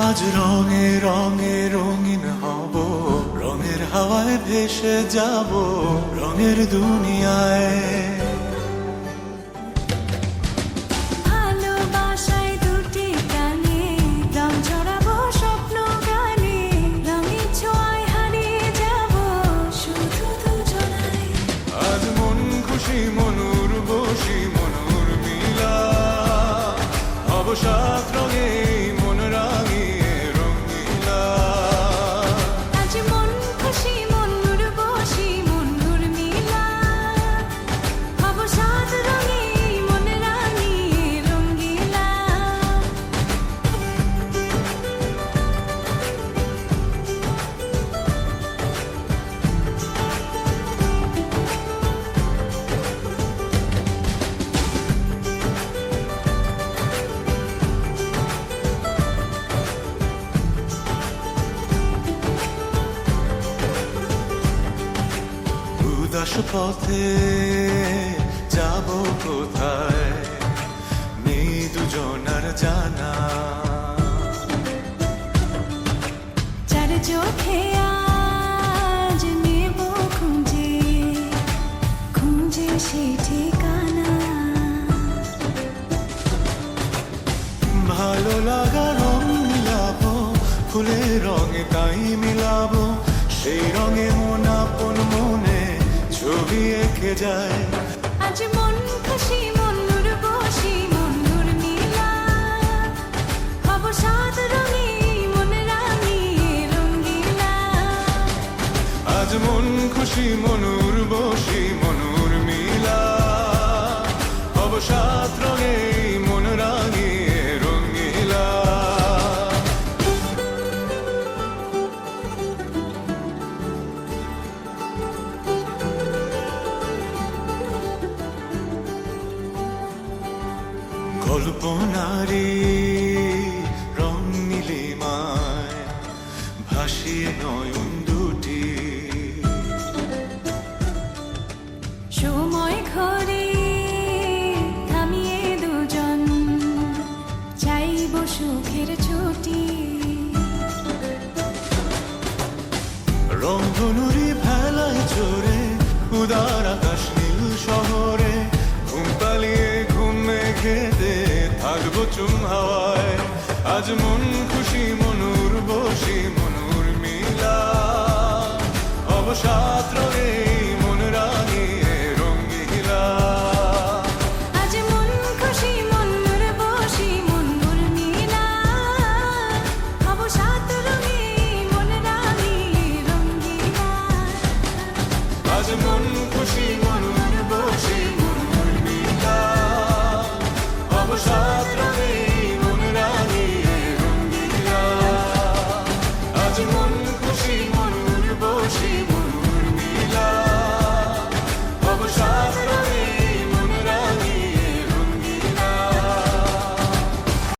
আজ রঙে রঙে রঙিন হব, রঙের হাওয়ায় ভেসে যাব রঙের দুনিয়ায়। ভালোবাসায় দুটি প্রাণে রং ছড়াবো স্বপ্ন গানে, রঙের ছোঁয়ায় হারিয়ে যাব শুধু দুজনায়। আজ মন খুশি মনুর বসি মনুর মিলা, হব সাত রঙে মন রাঙিয়ে রঙিলা। আজ মন খুশি মনুর বসি মনুর মিলা, হব সাত রঙে মন রাঙিয়ে রঙিলা। উদাস পথে যাব কোথায়, নেই দুজনার জানা। চার চোখে আজ নেব খুঁজে খুঁজে সে ঠিকানা। ভালো লাগা রং মিলাবো, ফুলের রঙে তাই মিলাবো, সেই রঙে মন আপন মনে ছবি এঁকে যায়। আজ মন খুশি মনুর বসি মনুর মিলা, হব সাত রঙে মন রাঙিয়ে রঙিলা। আজ মন খুশি মনুর বসি মনুর মিলা, হব সাত রঙে মন রাঙিয়ে রঙিলা। কল্পনারে রং নীলিমায় ভাসিয়ে নয়ন দুটি, সময় ঘরে থামিয়ে দুজন চাইব সুখের ছুটি। রংধনুরি ভেলায় চড়ে উদার আকাশ নীল শহরে, ঘুম পালিয়ে ঘুম মেঘেতে থাকবো চুম হাওয়ায়। আজ মন খুশি মনুর বসি মনুর মিলা, অবসাদ